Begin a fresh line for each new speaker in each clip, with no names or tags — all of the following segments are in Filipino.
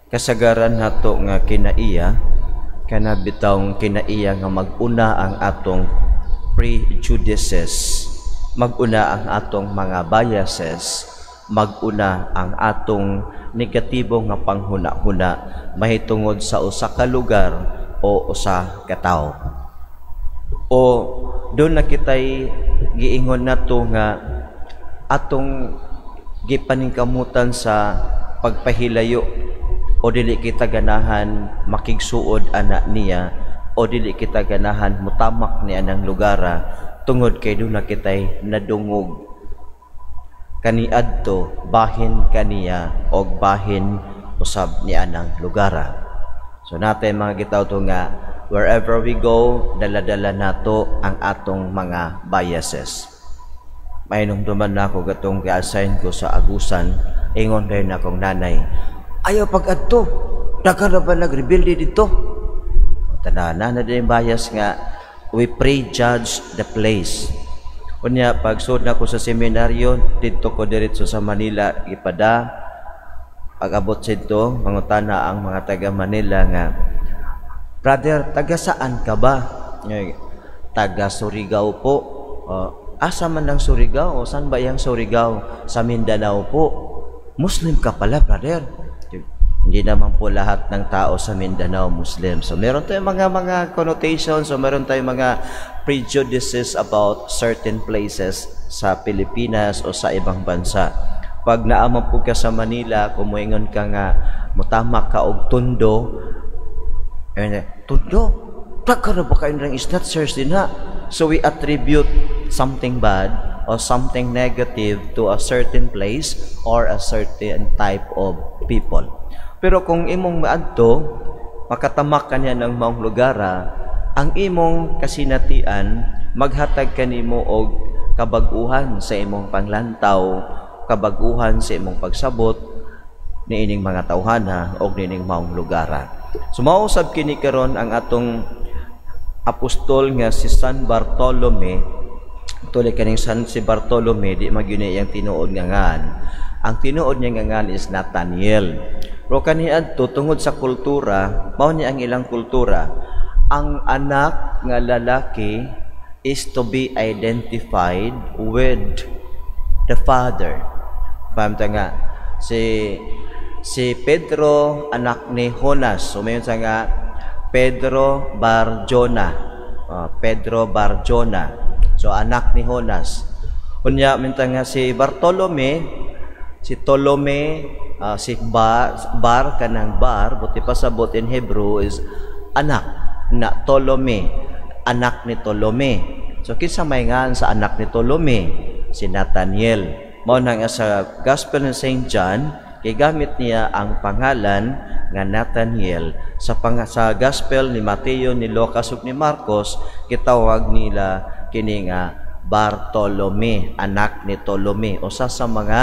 kasagaran nato nga kinaiya kana bitawng kinaiya nga maguna ang atong prejudices, maguna ang atong mga biases, maguna ang atong negatibo nga panghuna-huna mahitungod sa usa ka lugar o usa ka tawo. O doon na kitay giingon nato nga atong gipaningkamutan sa pagpahilayo o dili kita ganahan makigsuod ana niya o dili kita ganahan mutamak ni anang lugara tungod kay doon na kitay nadungog kaniadto bahin kaniya o bahin usab ni anang lugara. So natin mga gitawto nga wherever we go, dala-dala nato ang atong mga biases. Mainumduman na ako gatong ga-assign ko sa agusan, ingon kayo na akong nanay, ayaw pag-adto, dagan na ba nag-rebelde dito? Tananan na din bias nga, we prejudge the place. Unya, pag-sud na ko sa seminaryo, dito ko diretso sa Manila, ipada, pag-abot sito, mangutana ang mga taga Manila nga, brother, taga saan ka ba? Taga Surigao po. Asa man ng Surigao? Saan ba yung Surigao? Sa Mindanao po. Muslim ka pala, brother. Hindi naman po lahat ng tao sa Mindanao Muslim. So meron tayong mga connotations, so meron tayong mga prejudices about certain places sa Pilipinas o sa ibang bansa. Pag naamang po ka sa Manila, kumuingon ka nga, mutama ka og tundo, tundo? Taka na ba kayo ng isnat, sirs din ha? So we attribute something bad or something negative to a certain place or a certain type of people. Pero kung imong maadto, makatamak ka niya ng maong lugara, ang imong kasinatian, maghatag ka nimo og kabaguhan sa imong panglantaw, kabaguhan sa imong pagsabot ni ining mga tawhana o nining maong lugara. So mausab kini karon ang atong apostol nga si San Bartolome. Tuloy kaning si Bartolome, di magyuni yang tinuod nga ngan. Ang tinuod niya nga ngan is Nathaniel. Pero kaniadto tungod sa kultura, mao ni ang ilang kultura, ang anak nga lalaki is to be identified with the father. Pamta nga si Pedro anak ni Jonas, so mayon sa nga Pedro Bar Jonah. Pedro Bar Jonah. So anak ni Jonas. Unya minta nga si Bartolome, si Tolome, si Bar kanang Bar, buti pasabot in Hebrew is anak na Tolome, anak ni Tolome. So kinsa may ngan sa anak ni Tolome? Si Nathaniel. Mao na nga sa Gospel ni St. John, kay gamit niya ang pangalan nga Nathaniel. Sa Gospel ni Mateo, ni Lucas ug ni Marcos, gitawag nila kini nga Bartolome, anak ni Tolome, usa sa mga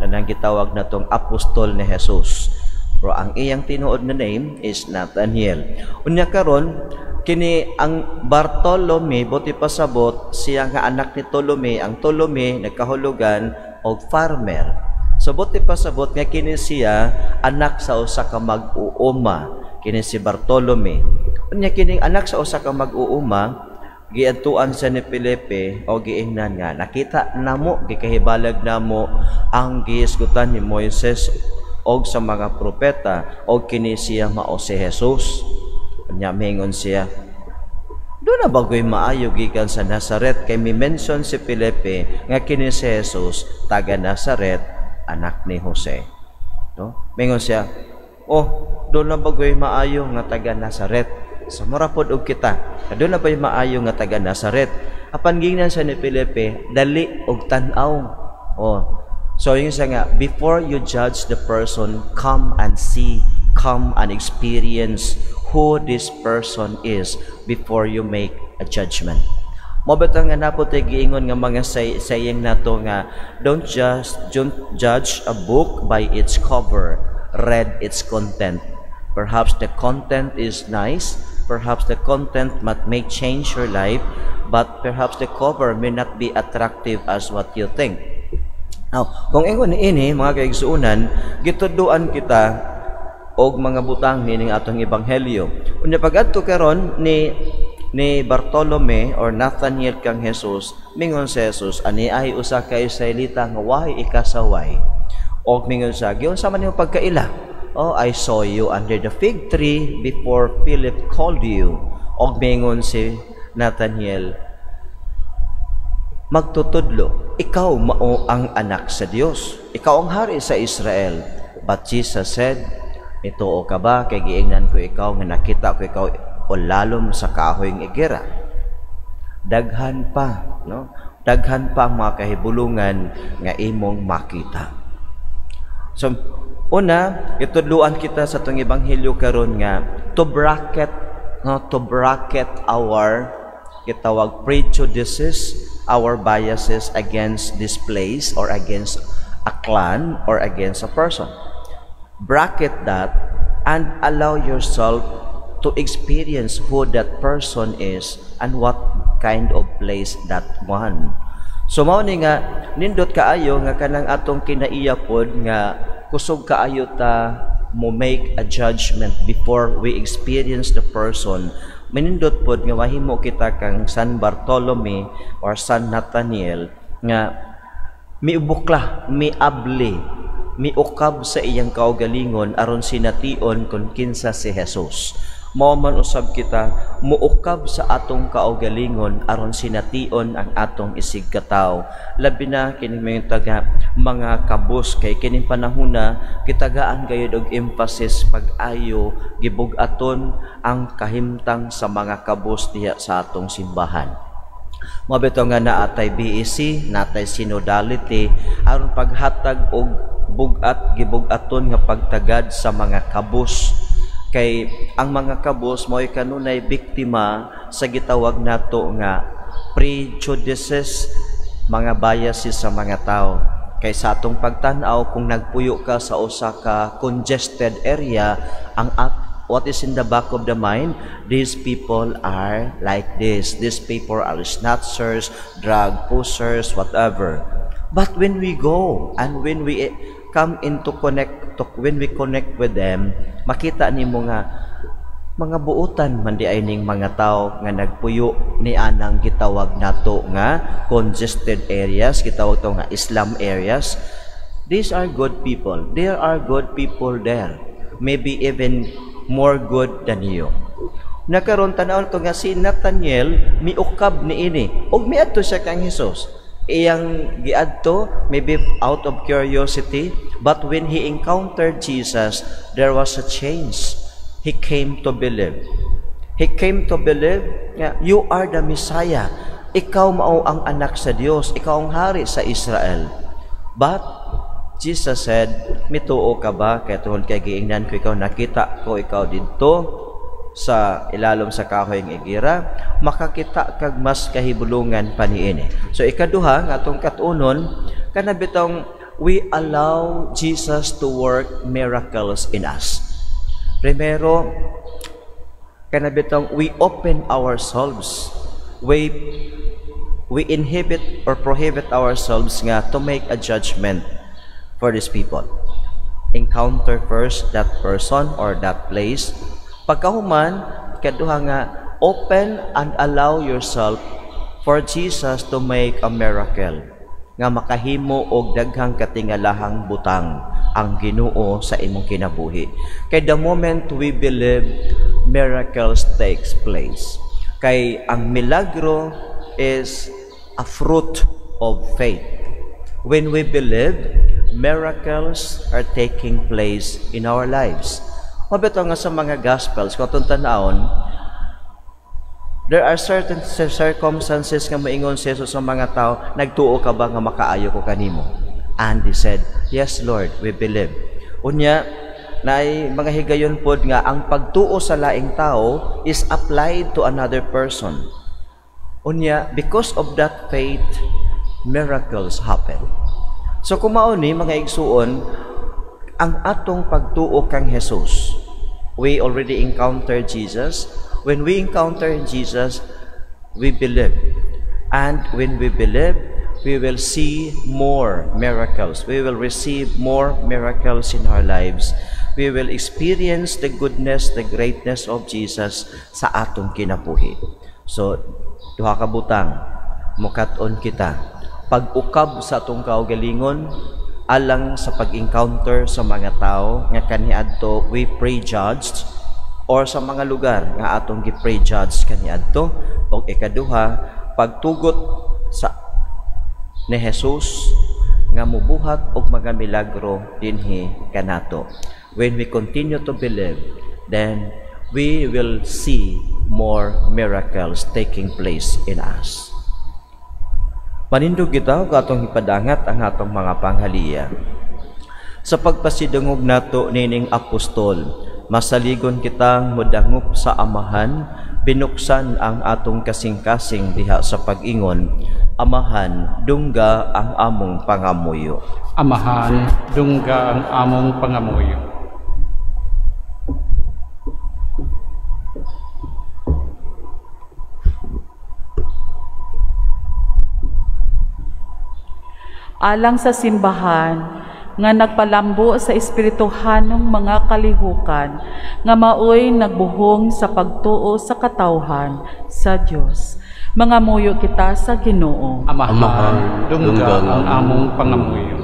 kanang gitawag natong apostol ni Jesus. Pero ang iyang tinuod na name is Nathaniel. Unya karon kini ang Bartolome, buti pasabot siya nga anak ni Tolome. Ang Tolome nagkahulugan og farmer. So buti pasabot nga kini siya anak sa usa ka mag-uuma, kini si Bartolome. Unya kini anak sa usa ka mag-uuma, giadtuan sa ni Felipe o giingnan nga nakita namo, gikahibalag namo ang gihisgutan ni Moises og sa mga propeta og kini siya mao si Jesus. Unya mingon siya, do na bagoy maayo gikan sa Nazaret, kay mi-mention si Felipe nga kini si Jesus taga Nazaret, anak ni Jose. No? Mingon siya, oh, do na bagoy maayo nga taga Nazaret. So marapod og kita, do na bay maayo nga taga Nazaret. Apan gingnan sa ni Felipe, dali og tan-aw. Oh. So yung siya nga, before you judge the person, come and see, come and experience who this person is before you make a judgment. Mabata nga napot ay giingon nga mga saying nato nga, don't judge a book by its cover, read its content. Perhaps the content is nice, perhaps the content may change your life, but perhaps the cover may not be attractive as what you think. Now, kung ingon ini mga kaigsuunan, gituduan kita og mga butang nining atong ebanghelyo. Unya pag-adto karon ni Bartolome or Nathaniel kang Jesus, mingon si Jesus, ani ay usa ka Israelita nga wahay ikasaway. Og mingon sa giyon sa man imong pagkaila. Oh, I saw you under the fig tree before Philip called you. Og mingon si Nathaniel, magtutudlo, ikaw mao ang anak sa Dios. Ikaw ang hari sa Israel. But Jesus said, ituo ka ba kay giingnan ko ikaw nga nakita ko ikaw o lalom sa kahoyng igira. Daghan pa, no? Daghan pa ang mga kahibulungan nga imong makita. So, una, itudluan kita sa tong ebanghelyo karon nga to bracket our gitawag prejudices, our biases against this place or against a clan or against a person. Bracket that and allow yourself to experience who that person is and what kind of place that one. So mao ni nga nindot kaayo nga kanang atong kinaiya pod nga kusog kaayo ta mo make a judgment before we experience the person. Manindot pod nga mahimo kita kang San Bartolome or San Nathaniel nga miubukla, miabli, miukab sa iyang kaugalingon aron sination kung kinsa si Jesus. Mao man usab kita muukab sa atong kaugalingon aron sination ang atong isig katawo. Labi na kining mga kabus kay kining panahona kitagaan gayud og emphasis pag-ayo gibug-aton ang kahimtang sa mga kabus diha sa atong simbahan. Mabito nga naatay BEC, natay synodality aron paghatag og bugat gibug-aton nga pagtagad sa mga kabus. Kay ang mga kabus mo'y kanunay biktima sa gitawag nato nga prejudices, mga biases sa mga tao. Kay sa atong pagtan-aw kung nagpuyo ka sa usa ka congested area, what is in the back of the mind, these people are like this. These people are snatchers, drug pushers, whatever. But when we go and when we come into when we connect with them, makita nimo nga mga buutan man di ay ning mga tao nga nagpuyo ni anang gitawag nato nga congested areas, gitawag to nga Islam areas. These are good people. There are good people there. Maybe even more good than you. Nakaroon tanaw to nga si Nathaniel miukab niini og miadto siya kang Jesus. Iyang giadto maybe out of curiosity, but when he encountered Jesus, there was a change. He came to believe. He came to believe, you are the Messiah. Ikaw mao ang anak sa Dios. Ikaw ang hari sa Israel. But Jesus said, mituo ka ba kay tungod kay giingnan ko ikaw, nakita ko ikaw didto sa ilalom sa kahoyng igira, makakita kag mas kahibulungan pa niini. So ikaduha nga atong katunon kana bitong we allow Jesus to work miracles in us. Primero kana bitong we open ourselves, we inhibit or prohibit ourselves nga to make a judgment for these people. Encounter first that person or that place. Pagkahuman, kaduha nga, open and allow yourself for Jesus to make a miracle nga makahimo og daghang katingalahang butang ang Ginoo sa imong kinabuhi. Kay the moment we believe, miracles takes place. Kay ang milagro is a fruit of faith. When we believe, miracles are taking place in our lives. Mabito nga sa mga Gospels, kung itong tanawon, there are certain circumstances nga maingon si Jesus sa mga tao, nagtuo ka ba nga makaayo ko kanimo? And he said, yes Lord, we believe. Unya, na mga higayon pod nga, ang pagtuo sa laing tao is applied to another person. Unya, because of that faith, miracles happen. So kumao ni mga igsuon, ang atong pagtuo kang Jesus, we already encountered Jesus. When we encounter Jesus, we believe. And when we believe, we will see more miracles. We will receive more miracles in our lives. we will experience the goodness, the greatness of Jesus sa atong kinabuhi. So, duha ka butang, mukat-on kita. Pag-ukab sa atong kaugalingon, alang sa pag-encounter sa mga tao nga kaniadto we prejudged, or sa mga lugar nga atong gi-prejudge kaniadto, o ikaduha, pagtugot sa ni Jesus nga mubuhat og mga milagro dinhi kanato. When we continue to believe, then we will see more miracles taking place in us. Panindog kita katong ipadangat ang atong mga panghaliya. Sa pagpasidungog nato nining apostol, masaligon kitang modangup sa Amahan, binuksan ang atong kasing-kasing diha sa pag-ingon, Amahan, dungga ang among pangamuyo.
Amahan, dungga ang among pangamuyo.
Alang sa simbahan nga nagpalambo sa espirituhanong mga kalihukan nga maoy nagbuhong sa pagtuo sa katawhan sa Dios. Mangamuyo kita sa Ginoo.
Amahan, dungga ang among pangamuyo.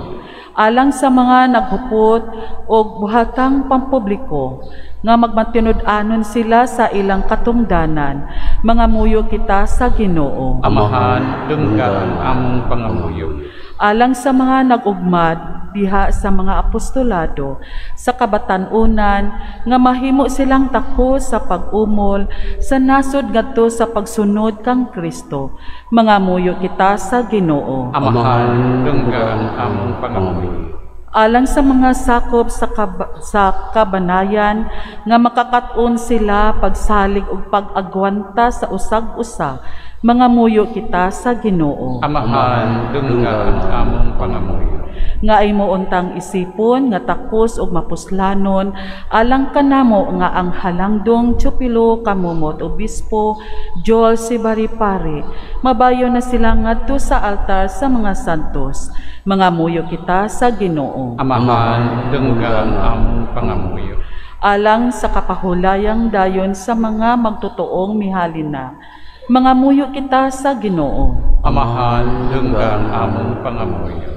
Alang sa mga naghupot o buhatang pampubliko nga magmatinud-anon sila sa ilang katungdanan, mangamuyo kita sa Ginoo.
Amahan, dungga ang among pangamuyo.
Alang sa mga nag-ugmad diha sa mga apostolado sa kabatan-unan nga mahimo silang tako sa pag-umol sa nasod ngadto sa pagsunod kang Kristo, mangamuyo kita sa Ginoo.
Amahan, dungga ang among pangamuyo.
Alang sa mga sakop sa kabanayan nga makakaton sila pagsalig ug pag-agwanta sa usag-usa, mangamuyo kita sa Ginoo.
Amahan, dungga ang among pangamuyo.
Nga ay untang isipon nga takos ug mapuslanon alang kanamo nga ang halangdong Teopilo Kamumot Obispo Joel Sibaripari mabayo na sila ngadto sa altar sa mga santos, mangamuyo kita sa Ginoo.
Amahan, dungga ang among pangamuyo.
Alang sa kapahulayang dayon sa mga magtutuong mihalina, mangamuyo kita sa Ginoo.
Amahan, dungga ang among pangamuyo.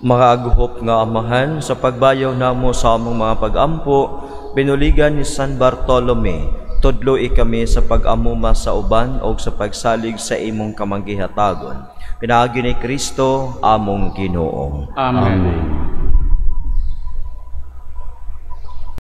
Mga aguhop nga Amahan, sa pagbayaw namo sa among mga pag-ampo, binuligan ni San Bartolome, tudloy kami sa pag-amuma sa uban o sa pagsalig sa imong kamanggihatagon. Pinaagi ni Kristo among Ginoo.
Amen.